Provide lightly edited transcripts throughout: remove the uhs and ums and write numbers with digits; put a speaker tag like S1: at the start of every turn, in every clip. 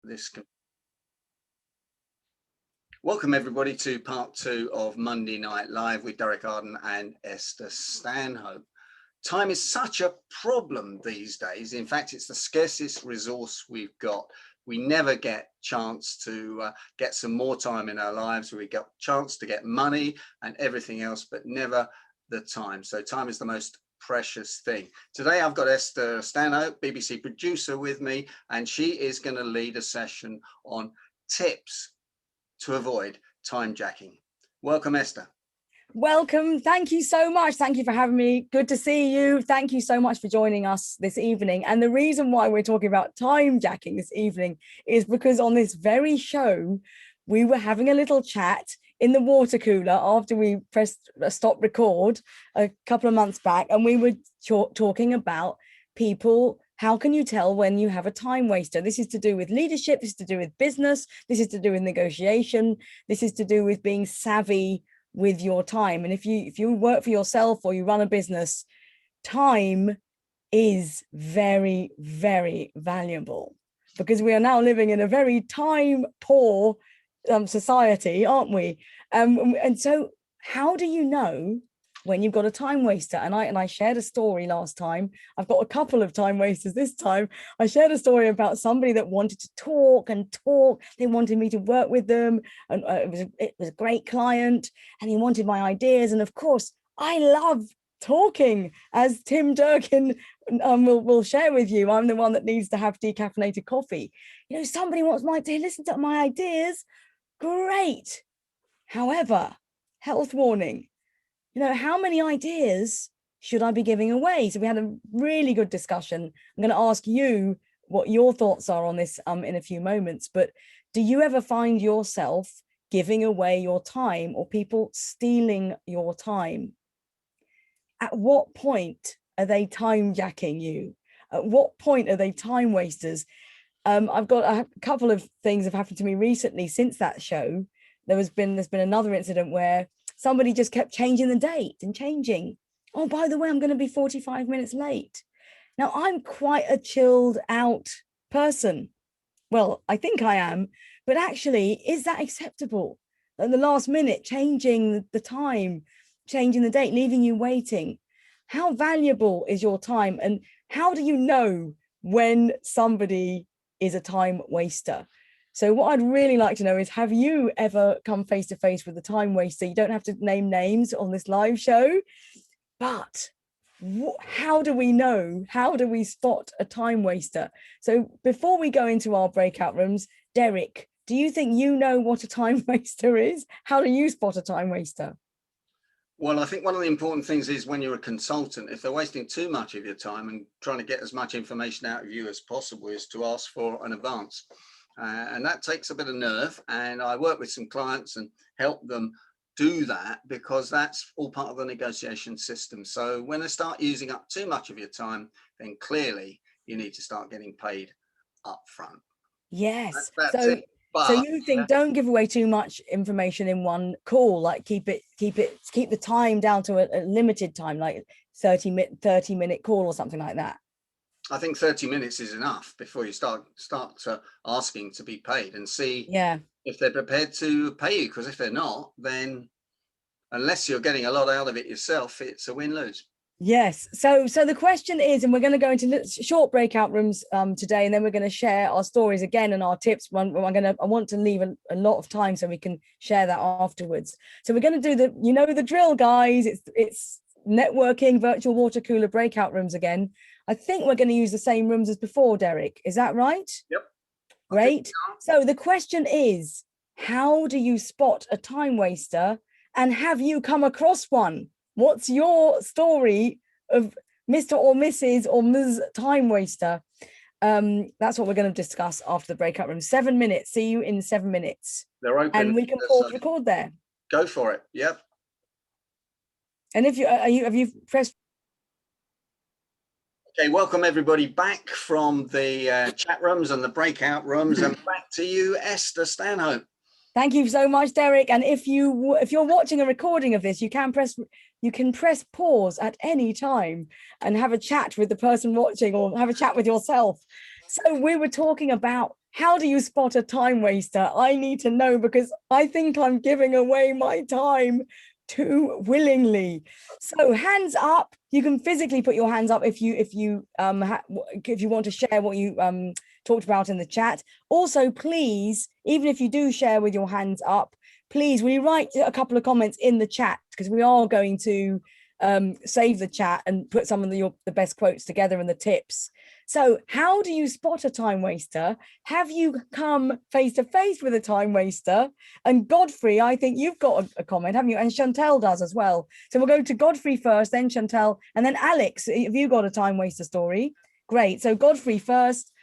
S1: this. Welcome everybody to part 2 of Monday Night Live with Arden and Esther Stanhope. Time is such a problem these days. In fact, it's the scarcest resource we've got. We never get chance to get some more time in our lives. We get chance to get money and everything else, but never the time. So time is the most precious thing. Today I've got Esther Stanhope, BBC producer, with me, and she is going to lead a session on tips to avoid time jacking. Welcome, Esther.
S2: Welcome. Thank you so much. Thank you for having me. Good to see you. Thank you so much for joining us this evening. And the reason why we're talking about time jacking this evening is because on this very show, we were having a little chat in the water cooler after we pressed stop record a couple of months back. And we were talking about people. How can you tell when you have a time waster? This is to do with leadership. This is to do with business. This is to do with negotiation. This is to do with being savvy with your time. And if you work for yourself or you run a business, time is very, very valuable, because we are now living in a very time poor society, aren't we? And so how do you know when you've got a time waster? And I shared a story last time. I've got a couple of time wasters this time. I shared a story about somebody that wanted to talk and talk. They wanted me to work with them, and it was a great client, and he wanted my ideas. And of course, I love talking, as Tim Durkin will share with you. I'm the one that needs to have decaffeinated coffee. You know, somebody wants to listen to my ideas. Great. However, health warning. You know, how many ideas should I be giving away? So we had a really good discussion. I'm going to ask you what your thoughts are on this in a few moments. But do you ever find yourself giving away your time, or people stealing your time? At what point are they time jacking you? At what point are they time wasters? I've got a couple of things have happened to me recently since that show. There's been another incident where somebody just kept changing the date and changing. Oh, by the way, I'm going to be 45 minutes late. Now, I'm quite a chilled out person. Well, I think I am. But actually, is that acceptable? At the last minute, changing the time, changing the date, leaving you waiting. How valuable is your time? And how do you know when somebody is a time waster? So what I'd really like to know is, have you ever come face to face with a time waster? You don't have to name names on this live show, but how do we know? How do we spot a time waster? So before we go into our breakout rooms, Derek, do you think you know what a time waster is? How do you spot a time waster?
S1: Well, I think one of the important things is, when you're a consultant, if they're wasting too much of your time and trying to get as much information out of you as possible, is to ask for an advance. And that takes a bit of nerve, and I work with some clients and help them do that, because that's all part of the negotiation system. So when they start using up too much of your time, then clearly you need to start getting paid up front.
S2: Yes.
S1: That's it. But,
S2: so you think don't give away too much information in one call, like keep the time down to a limited time, like 30-minute call or something like that.
S1: I think 30 minutes is enough before you start asking to be paid, and see if they're prepared to pay you. Because if they're not, then unless you're getting a lot out of it yourself, it's a win-lose.
S2: Yes. So the question is, and we're going to go into short breakout rooms today, and then we're going to share our stories again and our tips. I want to leave a lot of time so we can share that afterwards. So we're going to do the drill, guys. It's networking, virtual water cooler breakout rooms again. I think we're going to use the same rooms as before, Derek. Is that right?
S1: Yep.
S2: Great. So the question is, how do you spot a time waster, and have you come across one? What's your story of Mr. or Mrs. or Ms. time waster? That's what we're going to discuss after the breakout room. 7 minutes. See you in 7 minutes.
S1: They're open.
S2: And we can pause record there.
S1: Go for it. Yep.
S2: And if have you pressed?
S1: Okay, welcome everybody back from the chat rooms and the breakout rooms, and back to you, Esther Stanhope.
S2: Thank you so much, Derek. And if you're watching a recording of this, you can press pause at any time and have a chat with the person watching, or have a chat with yourself. So we were talking about how do you spot a time waster? I need to know, because I think I'm giving away my time too willingly. So hands up. You can physically put your hands up if you want to share what you talked about in the chat. Also, please, even if you do share with your hands up, please, will you write a couple of comments in the chat, because we are going to save the chat and put some of the best quotes together and the tips. So how do you spot a time waster? Have you come face to face with a time waster? And Godfrey, I think you've got a comment, haven't you? And Chantel does as well. So we'll go to Godfrey first, then Chantel, and then Alex. Have you got a time waster story? Great. So Godfrey first.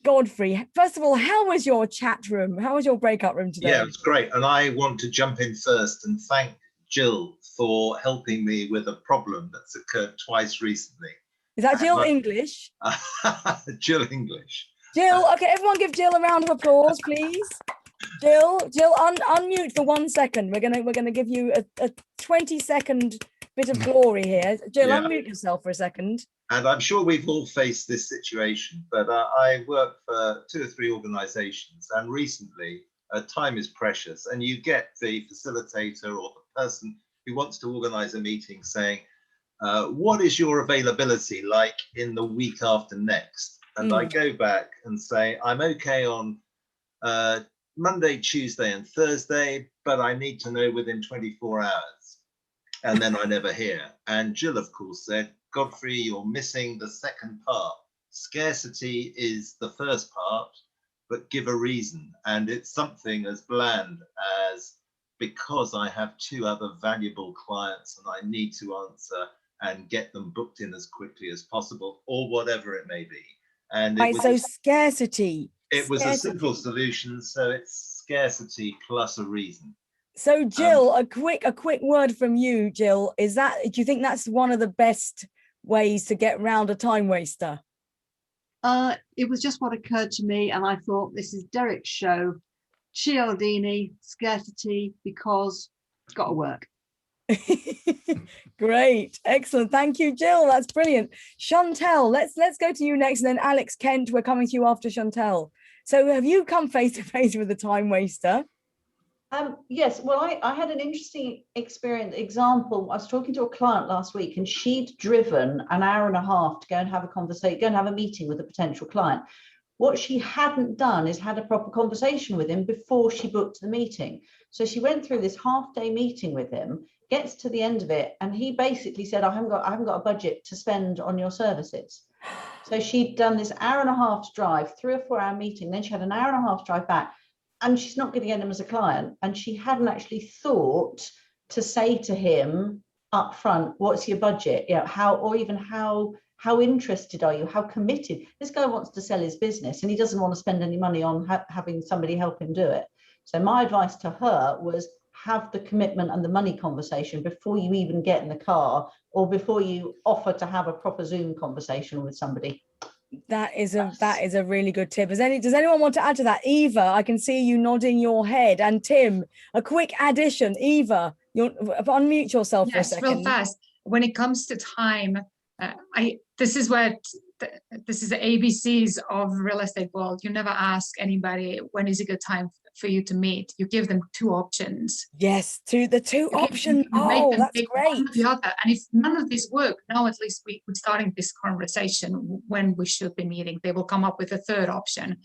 S2: Godfrey, first of all, how was your chat room? How was your breakout room today?
S3: Yeah, it's great. And I want to jump in first and thank Jill for helping me with a problem that's occurred twice recently.
S2: Is that Jill English?
S3: Jill English.
S2: Jill, okay, everyone give Jill a round of applause, please. Jill, unmute for 1 second. We're gonna give you a 20-second bit of glory here. Jill, yeah. Unmute yourself for a second.
S3: And I'm sure we've all faced this situation, but I work for 2 or 3 organizations, and recently time is precious, and you get the facilitator or the person who wants to organize a meeting saying, what is your availability like in the week after next? And I go back and say, I'm okay on Monday, Tuesday and Thursday, but I need to know within 24 hours. And then I never hear. And Jill, of course, said, Godfrey, you're missing the second part. Scarcity is the first part, but give a reason. And it's something as bland as, because I have 2 other valuable clients and I need to answer and get them booked in as quickly as possible, or whatever it may be. And
S2: right, so scarcity.
S3: It was a simple solution, so it's scarcity plus a reason.
S2: So Jill, a quick word from you, Jill. Do you think that's one of the best ways to get round a time waster?
S4: It was just what occurred to me, and I thought, this is Derek's show. Cialdini, scarcity, because it's got to work.
S2: Great, excellent. Thank you, Jill. That's brilliant. Chantel, let's go to you next, and then Alex Kent, we're coming to you after Chantel. So have you come face to face with a time waster?
S5: Yes, well, I had an interesting example. I was talking to a client last week, and she'd driven an hour and a half to go and have a conversation, go and have a meeting with a potential client. What she hadn't done is had a proper conversation with him before she booked the meeting. So she went through this half-day meeting with him, gets to the end of it, and he basically said, I haven't got a budget to spend on your services. So she'd done this hour and a half drive, 3 or 4 hour meeting, then she had an hour and a half drive back, and she's not going to get him as a client. And she hadn't actually thought to say to him up front, what's your budget? You know, how interested are you? How committed? This guy wants to sell his business and he doesn't want to spend any money on having somebody help him do it. So my advice to her was, have the commitment and the money conversation before you even get in the car, or before you offer to have a proper Zoom conversation with somebody.
S2: That is a really good tip. Does anyone want to add to that? Eva, I can see you nodding your head. And Tim, a quick addition. Eva, unmute yourself for a second.
S6: Yes, real fast. When it comes to time, this is the ABCs of real estate world. You never ask anybody when is a good time for you to meet. You give them 2 options.
S2: Yes, the two options. Oh, that's great.
S6: One or the other. And if none of these work, now at least we're starting this conversation when we should be meeting. They will come up with a 3rd option.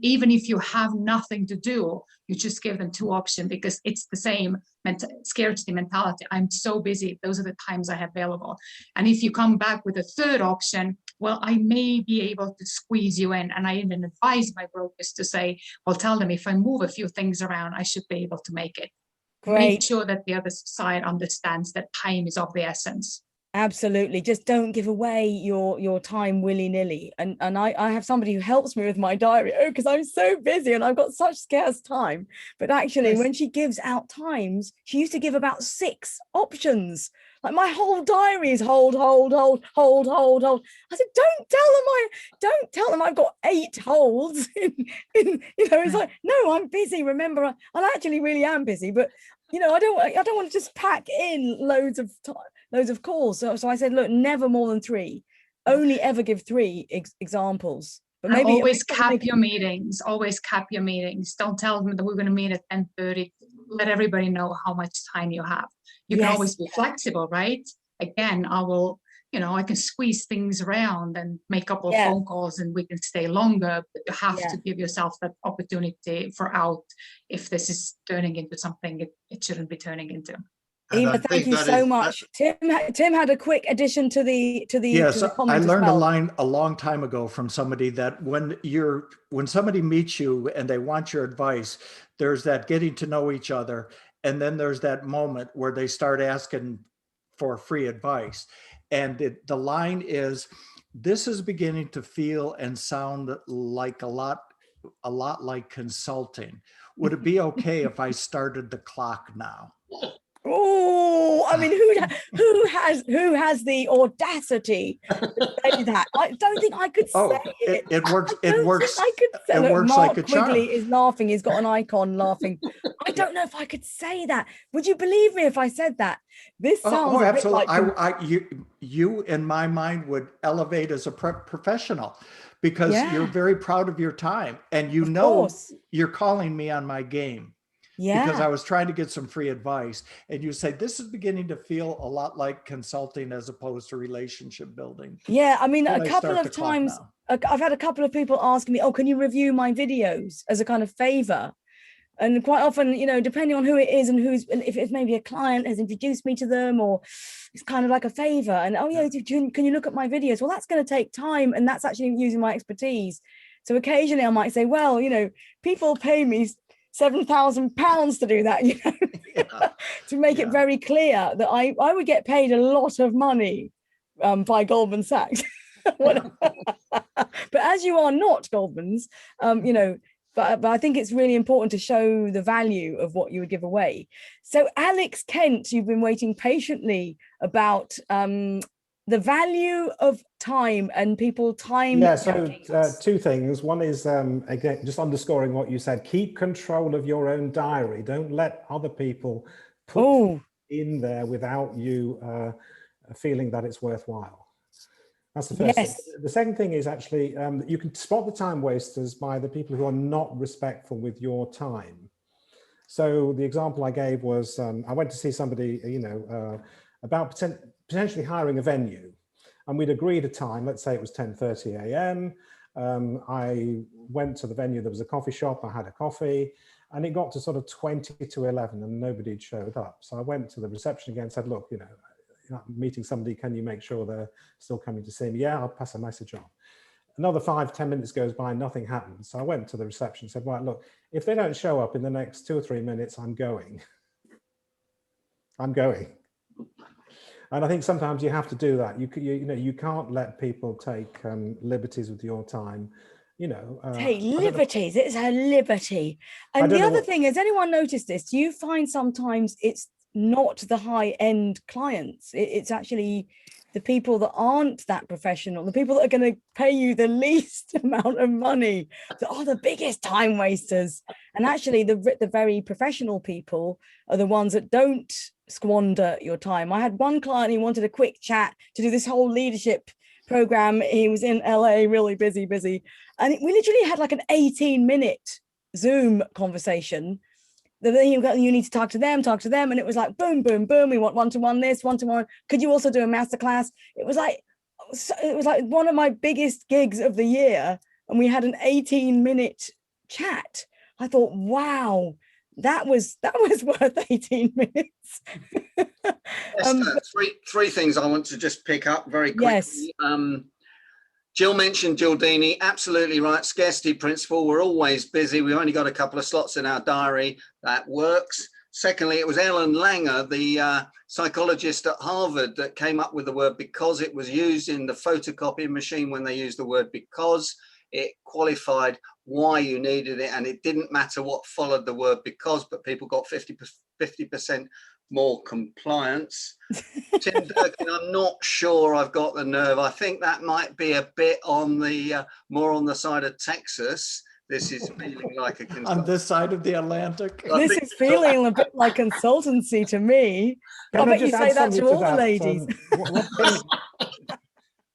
S6: Even if you have nothing to do, you just give them 2 options, because it's the same scarcity mentality. I'm so busy. Those are the times I have available. And if you come back with a 3rd option, well, I may be able to squeeze you in. And I even advise my brokers to say, well, tell them if I move a few things around, I should be able to make it.
S2: Great.
S6: Make sure that the other side understands that time is of the essence.
S2: Absolutely. Just don't give away your time willy-nilly. And I have somebody who helps me with my diary, because I'm so busy and I've got such scarce time. But actually, yes, when she gives out times, she used to give about 6 options. Like, my whole diary is hold. I said, don't tell them I've got 8 holds. It's like, no, I'm busy. Remember, I actually really am busy, but I don't want to just pack in loads of calls. So I said, look, never more than 3. Only ever give 3 examples. But
S6: And
S2: maybe
S6: always cap your meetings. Always cap your meetings. Don't tell them that we're going to meet at 10:30. Let everybody know how much time you have. You can always be flexible, right? Again, I can squeeze things around and make a couple of phone calls and we can stay longer, but you have to give yourself that opportunity for out if this is turning into something it shouldn't be turning into.
S2: Eva, thank you so much. Tim had a quick addition to the
S7: Yes,
S2: to the
S7: I learned
S2: a
S7: line a long time ago from somebody that when somebody meets you and they want your advice, there's that getting to know each other, and then there's that moment where they start asking for free advice, and the line is, "This is beginning to feel and sound like a lot like consulting. Would it be okay if I started the clock now?"
S2: Oh, I mean, who has the audacity to say that? I don't think I could say it.
S7: It works.
S2: I
S7: It works.
S2: think I could say,
S7: It
S2: look,
S7: works
S2: Mark
S7: like a charm.
S2: Quigley is laughing. He's got an icon laughing. I don't know if I could say that. Would you believe me if I said that? This sounds a bit
S7: absolutely.
S2: like
S7: You in my mind would elevate as a professional, because you're very proud of your time, and you're calling me on my game. Because I was trying to get some free advice, and you say this is beginning to feel a lot like consulting as opposed to relationship building.
S2: Yeah, I mean, a couple of times I've had a couple of people asking me, "Oh, can you review my videos as a kind of favor?" And quite often, depending on who it is and if it's maybe a client has introduced me to them, or it's kind of like a favor. And can you look at my videos? Well, that's going to take time, and that's actually using my expertise. So occasionally I might say, well, people pay me £7,000 to do that, to make it very clear that I would get paid a lot of money by Goldman Sachs. But as you are not Goldman's, but I think it's really important to show the value of what you would give away. So Alex Kent, you've been waiting patiently about the value of time and people time.
S8: Yeah, so two things. One is, again, just underscoring what you said, keep control of your own diary. Don't let other people put in there without you feeling that it's worthwhile. That's the first thing. The second thing is actually, you can spot the time wasters by the people who are not respectful with your time. So the example I gave was, I went to see somebody, about potentially hiring a venue, and we'd agreed a time. Let's say it was 10:30 a.m. I went to the venue. There was a coffee shop. I had a coffee, and it got to sort of 20 to 11, and nobody had showed up. So I went to the reception again and said, "Look, I'm meeting somebody. Can you make sure they're still coming to see me?" "Yeah, I'll pass a message on." Another 5-10 minutes goes by, nothing happens. So I went to the reception and said, "Right, look, if they don't show up in the next 2 or 3 minutes, I'm going. I'm going." And I think sometimes you have to do that. You can't let people take liberties with your time.
S2: Take liberties. It's a liberty. And the other thing, has anyone noticed this? Do you find sometimes it's not the high-end clients? It's actually the people that aren't that professional, the people that are going to pay you the least amount of money, that are the biggest time wasters. And actually the very professional people are the ones that don't squander your time. I had one client, he wanted a quick chat to do this whole leadership program. He was in LA, really busy. And we literally had like an 18-minute Zoom conversation. Then you need to talk to them. And it was like, boom, boom, boom. We want one-to-one this, one-to-one. Could you also do a masterclass? It was like one of my biggest gigs of the year. And we had an 18-minute chat. I thought, wow, that was worth 18 minutes.
S1: Three things I want to just pick up very quickly.
S2: Yes.
S1: Jill mentioned Gildini, absolutely right. Scarcity principle, we're always busy. We've only got a couple of slots in our diary. That works. Secondly, it was Ellen Langer, the psychologist at Harvard, that came up with the word because. It was used in the photocopying machine when they used the word because. It qualified why you needed it, and it didn't matter what followed the word because, but people got 50% more compliance. Tim Durkin, I'm not sure I've got the nerve. I think that might be a bit on the more on the side of Texas. This is feeling like a consultancy.
S7: On this side of the Atlantic.
S2: This is feeling a bit like consultancy to me. I bet you say that to all the ladies.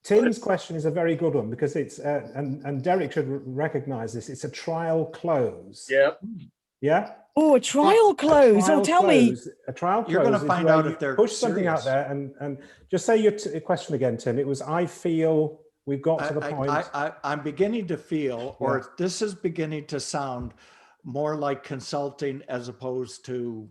S8: Tim's question is a very good one because it's, and Derek should recognize this, it's a trial close.
S1: Yeah.
S8: Yeah?
S2: Oh, a trial close. Oh, tell me.
S8: A trial close.
S7: You're going to find out if they're
S8: push something
S7: serious.
S8: out there and just say your question again, Tim. It was, I feel we've got to the point.
S7: I'm beginning to feel, or this is beginning to sound more like consulting as opposed to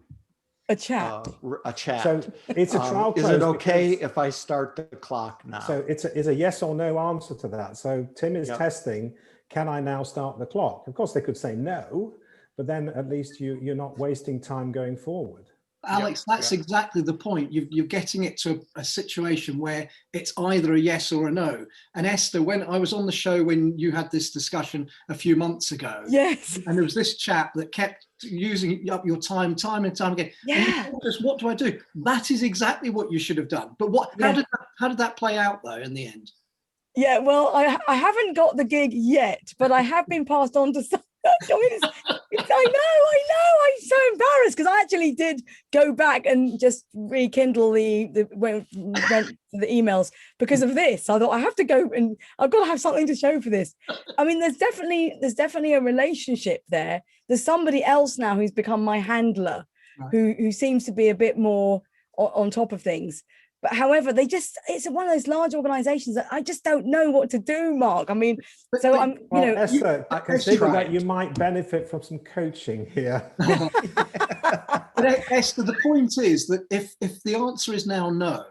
S2: a chat.
S7: A chat.
S8: So it's a trial close.
S7: Is it okay if I start the clock now?
S8: So it's a yes or no answer to that. So Tim is testing, can I now start the clock? Of course, they could say no, but then at least you're not wasting time going forward.
S9: Alex, that's exactly the point. You're getting it to a situation where it's either a yes or a no. And Esther, when I was on the show when you had this discussion a few months ago,
S2: yes,
S9: and there was this chap that kept using up your time and time again.
S2: Yeah.
S9: And you what do I do? That is exactly what you should have done. But how did that play out though in the end?
S2: Yeah, well, I haven't got the gig yet, but I have been passed on to some. I know. I'm so embarrassed because I actually did go back and just rekindle the emails because of this. I thought I have to go and I've got to have something to show for this. I mean, there's definitely a relationship there. There's somebody else now who's become my handler, who seems to be a bit more on top of things. But however, it's one of those large organizations that I just don't know what to do, Mark. I mean,
S8: Esther, consider that you might benefit from some coaching here.
S9: But Esther, the point is that if the answer is now no,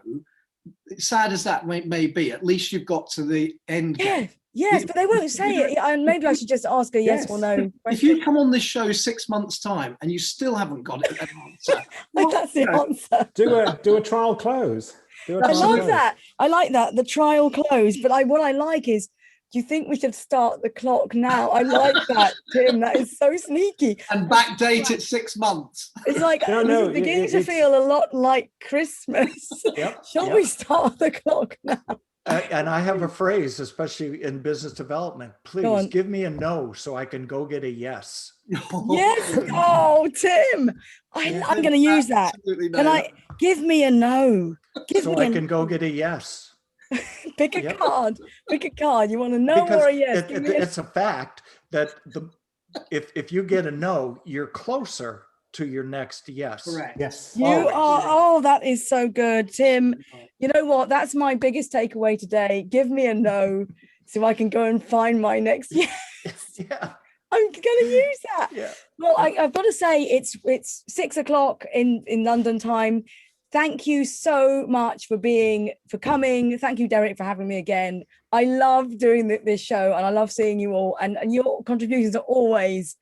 S9: sad as that may be, at least you've got to the end game.
S2: Yes, but they won't say it. And maybe I should just ask a yes or no question.
S9: If you come on this show 6 months' time and you still haven't got an answer,
S2: that's the answer.
S8: Do a trial close.
S2: I love that. I like that, the trial close. But what I like is, do you think we should start the clock now? I like that, Tim. That is so sneaky.
S9: And backdate it 6 months.
S2: It's like it's beginning to feel a lot like Christmas. Shall we start the clock now?
S7: And I have a phrase, especially in business development. Please give me a no so I can go get a yes.
S2: Yes. Oh, Tim, I'm going to use that. Give me a no?
S7: I can go get a yes.
S2: Pick a card. Pick a card. You want a no or a yes?
S7: It's a fact that if you get a no, you're closer to your next yes.
S9: Correct.
S8: Yes.
S2: You are. Oh, that is so good, Tim. You know what? That's my biggest takeaway today. Give me a no so I can go and find my next yes.
S7: Yeah.
S2: I'm going to use that.
S7: Yeah.
S2: Well, I've got to say it's 6 o'clock in London time. Thank you so much for coming. Thank you, Derek, for having me again. I love doing this show and I love seeing you all, and your contributions are always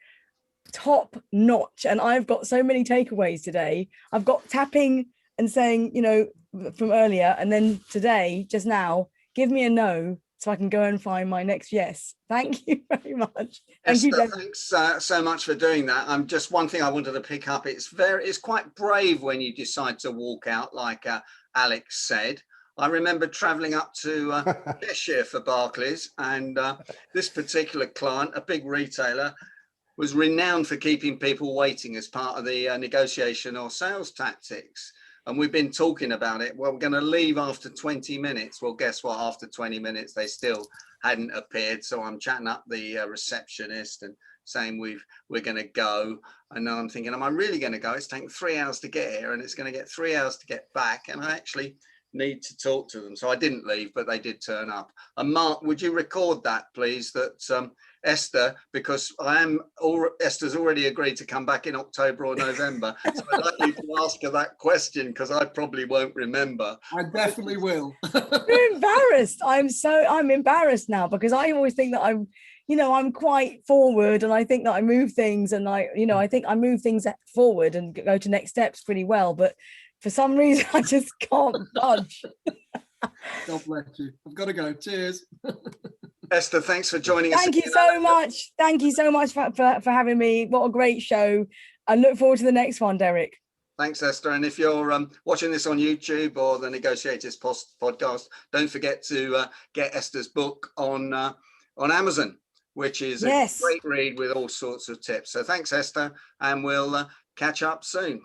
S2: top notch. And I've got so many takeaways today. I've got tapping and saying, from earlier, and then today, just now, give me a no so I can go and find my next yes. Thank you very much.
S1: Esther, thanks so much for doing that. Just one thing I wanted to pick up. It's quite brave when you decide to walk out, like Alex said. I remember traveling up to Cheshire for Barclays, and this particular client, a big retailer, was renowned for keeping people waiting as part of the negotiation or sales tactics. And we've been talking about it. Well, we're going to leave after 20 minutes. Well, guess what? After 20 minutes, they still hadn't appeared. So I'm chatting up the receptionist and saying we're going to go. And now I'm thinking, am I really going to go? It's taking 3 hours to get here and it's going to get 3 hours to get back. And I actually need to talk to them. So I didn't leave, but they did turn up. And Mark, would you record that, please? That Esther, because Esther's already agreed to come back in October or November. So I'd like you to ask her that question because I probably won't remember.
S9: I definitely will.
S2: I'm embarrassed. I'm embarrassed now because I always think that I'm quite forward, and I think that I move things, and I think I move things forward and go to next steps pretty well. But for some reason, I just can't budge.
S9: God bless you. I've got to go. Cheers.
S1: Esther, thanks for joining us.
S2: Thank you so much. Thank you so much for having me. What a great show. I look forward to the next one, Derek.
S1: Thanks, Esther. And if you're watching this on YouTube or the Negotiators podcast, don't forget to get Esther's book on Amazon, which is a great read with all sorts of tips. So thanks, Esther, and we'll catch up soon.